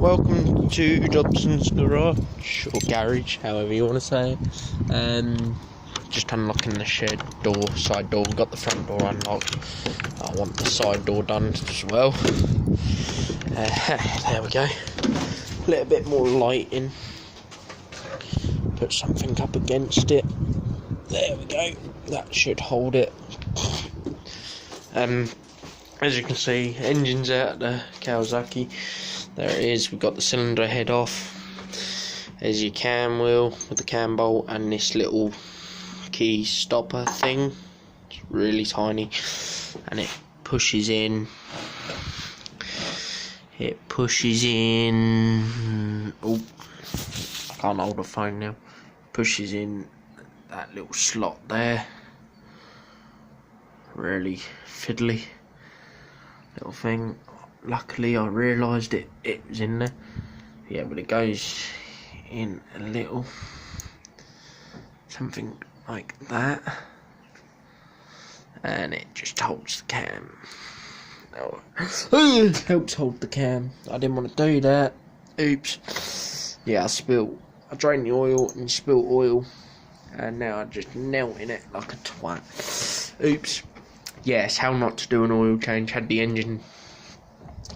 welcome to Dobson's Garage, or Garage, however you want to say it. Just unlocking the shed door, side door. We've got the front door unlocked. I want the side door done as well. There we go. A little bit more lighting. Put something up against it. There we go. That should hold it. As you can see, engine's out, the Kawasaki. There it is. We've got the cylinder head off. There's your cam wheel with the cam bolt and this little key stopper thing. It's really tiny, and it pushes in. It pushes in. Oh, I can't hold the phone now. Pushes in that little slot there. Really fiddly little thing. Luckily I realised it was in there. Yeah, but it goes in a little something like that, and it just holds the cam. Oh, helps hold the cam. I didn't want to do that. Oops. Yeah, I drained the oil and spilled oil, and now I'm just knelt it like a twat. Oops. Yes, how not to do an oil change. Had the engine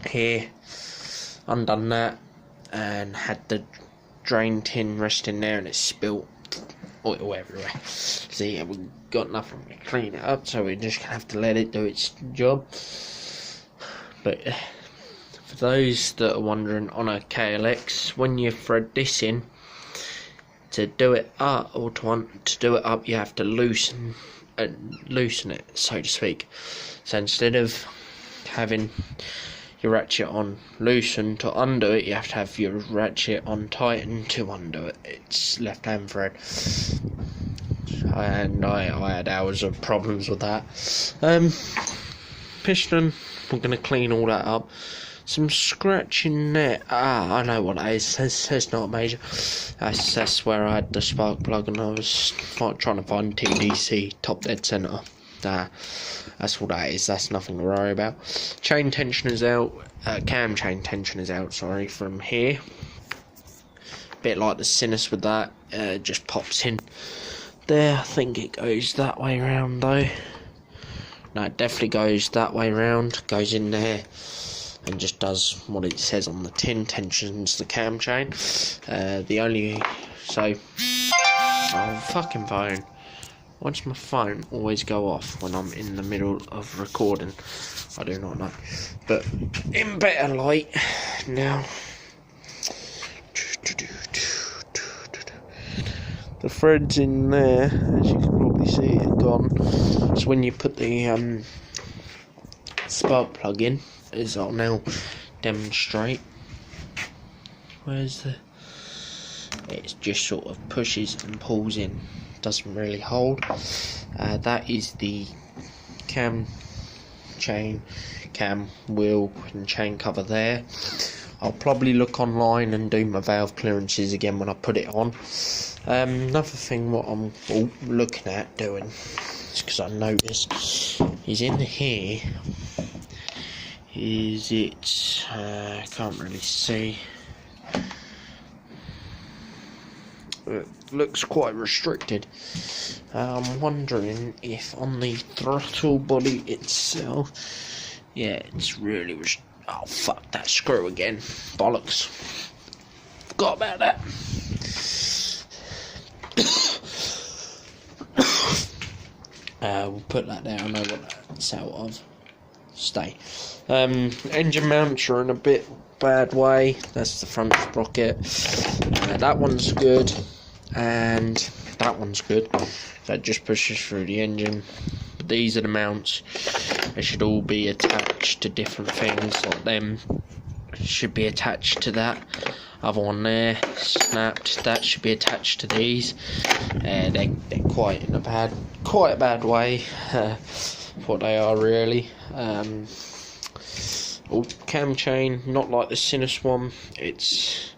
here, undone that, and had the drain tin resting there, and it spilt oil everywhere. So yeah, we've got nothing to clean it up, so we're just gonna have to let it do its job. But for those that are wondering, on a KLX, when you thread this in, to do it up, or to do it up, you have to loosen it, so to speak. So instead of having your ratchet on loosen to undo it, you have to have your ratchet on tighten to undo it. It's left hand thread, and I had hours of problems with that. Piston, we're going to clean all that up. Some scratching there. I know what that is. It's not major. That's where I had the spark plug, and I was trying to find TDC, top dead centre. That's all that is. That's nothing to worry about. Chain tension is out. Cam chain tension is out, sorry, from here. Bit like the Sinus with that. Just pops in there. I think it goes that way round though. No, it definitely goes that way round. Goes in there and just does what it says on the tin. Tensions the cam chain. Oh, fucking phone. Why does my phone always go off when I'm in the middle of recording? I do not know. But in better light now. The threads in there, as you can probably see, are gone. So when you put the spark plug in, as I'll now demonstrate, it just sort of pushes and pulls in, doesn't really hold. That is the cam chain, cam wheel and chain cover there. I'll probably look online and do my valve clearances again when I put it on. Another thing what I'm looking at doing, is because I noticed, is in here, I can't really see. It looks quite restricted. I'm wondering if on the throttle body itself, yeah, it's really oh fuck, that screw again, bollocks, forgot about that. We'll put that there. I know what that's out of. Stay. Engine mounts are in a bit bad way. That's the front sprocket. That one's good, and that one's good. That just pushes through the engine. But these are the mounts. They should all be attached to different things. Like them should be attached to that other one there, snapped. That should be attached to these. They're quite in a bad way. What they are really. Cam chain, not like the Sinus one. It's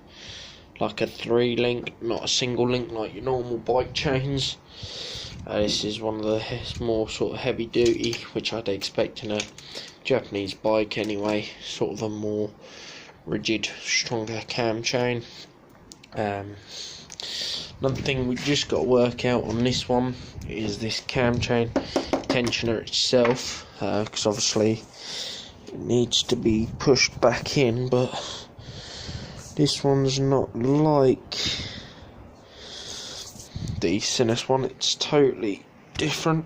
like a 3-link, not a single link like your normal bike chains. This is one of the more sort of heavy duty, which I'd expect in a Japanese bike anyway. Sort of a more rigid, stronger cam chain. Another thing we just got to work out on this one is this cam chain tensioner itself, because obviously it needs to be pushed back in, but this one's not like the Sinus one, it's totally different.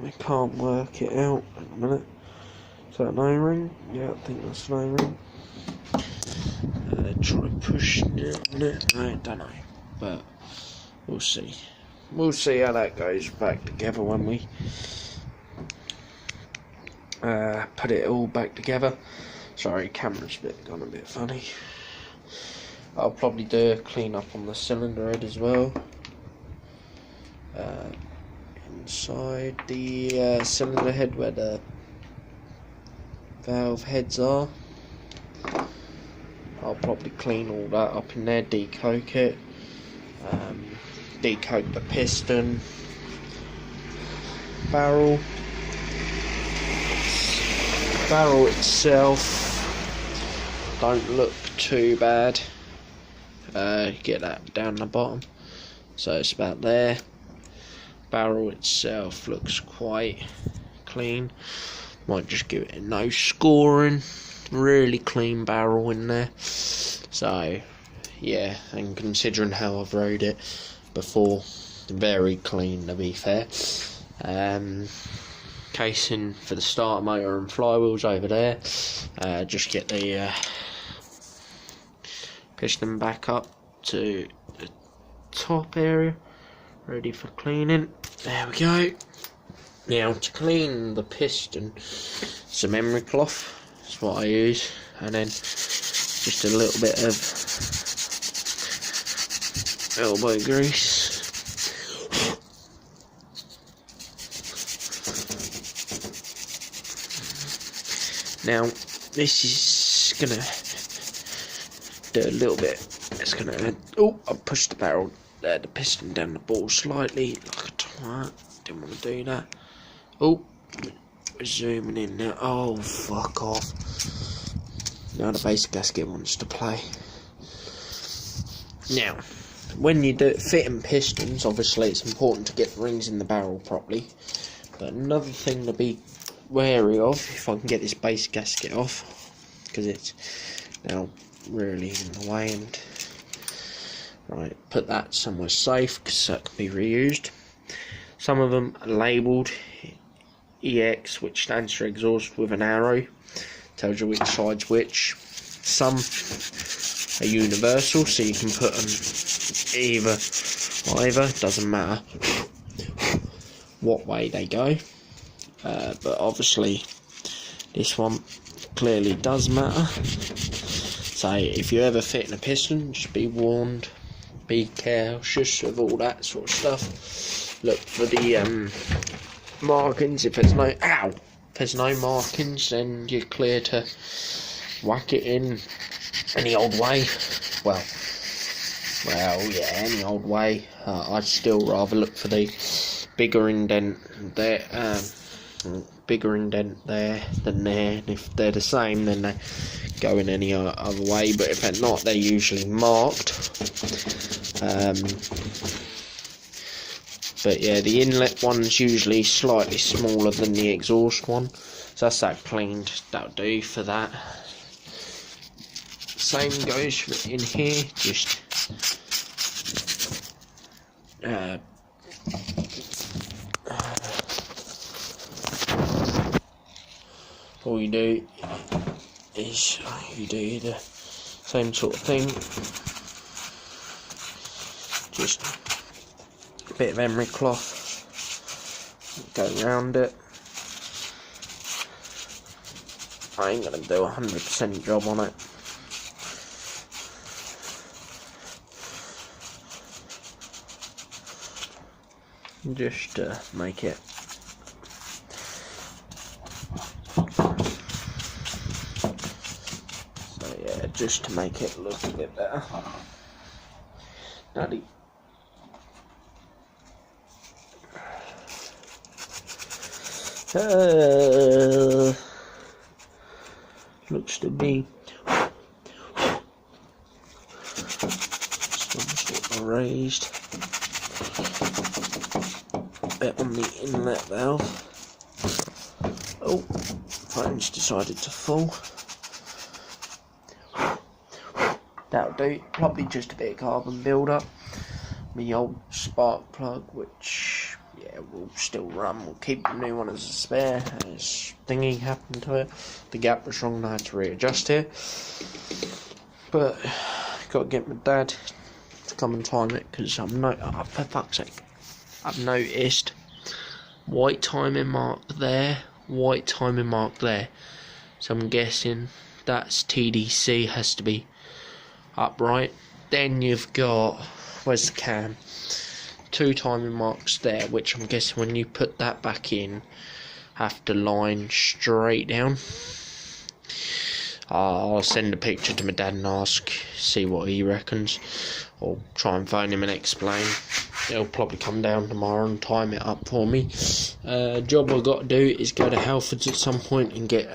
I can't work it out. Wait a minute. Is that an O-ring? Yeah, I think that's an O-ring. Try pushing it on it. I don't know, but we'll see. We'll see how that goes back together when we put it all back together. Sorry, camera's gone a bit funny. I'll probably do a clean up on the cylinder head as well. Inside the cylinder head where the valve heads are, I'll probably clean all that up in there, decoke it, decoke the piston, barrel itself don't look too bad. Get that down the bottom, so it's about there. Barrel itself looks quite clean. Might just give it a no scoring. Really clean barrel in there. So yeah, and considering how I've rode it before, very clean to be fair. Casing for the starter motor and flywheels over there. Just get the piston back up to the top area, ready for cleaning. There we go. Now to clean the piston, some emery cloth, that's what I use, and then just a little bit of elbow grease. Now this is gonna do a little bit. It's gonna. Oh, I pushed the barrel, the piston down the ball slightly, like a twat. Didn't want to do that. Oh, we're zooming in now. Oh, fuck off. Now the base gasket wants to play. Now, when you do fitting pistons, obviously it's important to get the rings in the barrel properly. But another thing to be wary of, if I can get this base gasket off, because it's now really in the way, and right, put that somewhere safe because that can be reused. Some of them are labelled EX, which stands for exhaust with an arrow, tells you which side's which. Some are universal, so you can put them either, doesn't matter what way they go. But obviously this one clearly does matter. So if you're ever fitting a piston, just be warned, be cautious of all that sort of stuff. Look for the markings. If there's no markings, then you're clear to whack it in any old way. Well, yeah, any old way. I'd still rather look for the bigger indent there, than there. And if they're the same, then they go in any other way. But if they're not, they're usually marked. But yeah, the inlet one's usually slightly smaller than the exhaust one, so that's that cleaned. That'll do for that. Same goes for in here. Just all you do is you do the same sort of thing. Just a bit of emery cloth, go around it. I ain't gonna do 100% job on it. Just to make it just to make it look a bit better. Now looks to be some sort of raised bit on the inlet valve. Oh, phone's decided to fall. That'll do. Probably just a bit of carbon build-up. My old spark plug, which will still run. We'll keep the new one as a spare. As thingy happened to it, the gap was wrong and I had to readjust it. But got to get my dad to come and time it, because for fuck's sake, I've noticed white timing mark there, white timing mark there. So I'm guessing that's TDC, has to be upright. Then you've got, where's the cam? 2 timing marks there, which I'm guessing when you put that back in, have to line straight down. I'll send a picture to my dad and see what he reckons, or try and phone him and explain. He'll probably come down tomorrow and time it up for me. Job I've got to do is go to Halfords at some point and get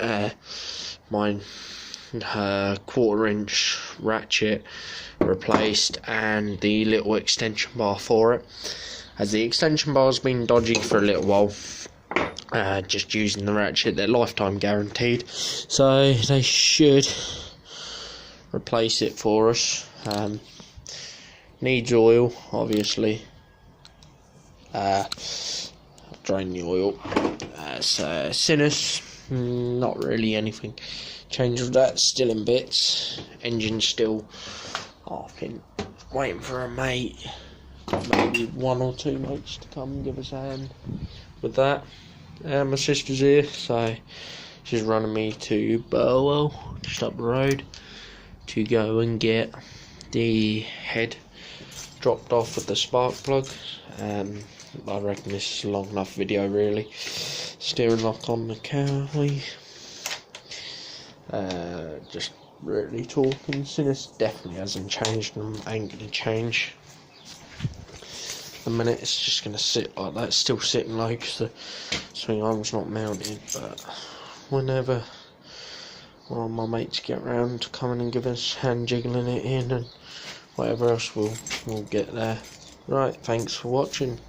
my 1/4-inch ratchet replaced and the little extension bar for it, as the extension bar's been dodgy for a little while. Just using the ratchet, they're lifetime guaranteed, so they should replace it for us. Needs oil, obviously. Drain the oil. So Sinus, not really anything changed with that, still in bits. Engine still, I've been waiting for a mate, maybe 1 or 2 mates to come and give us a hand with that. My sister's here, so she's running me to Burwell, just up the road, to go and get the head dropped off with the spark plug. I reckon this is a long enough video, really. Steering lock on the Cowley. Just really talking. Sinus definitely hasn't changed and ain't going to change. The minute it's just going to sit like that, it's still sitting low because the swing arm's not mounted, but whenever one of my mates get round to coming and give us hand jiggling it in and whatever else, we'll get there. Right, thanks for watching.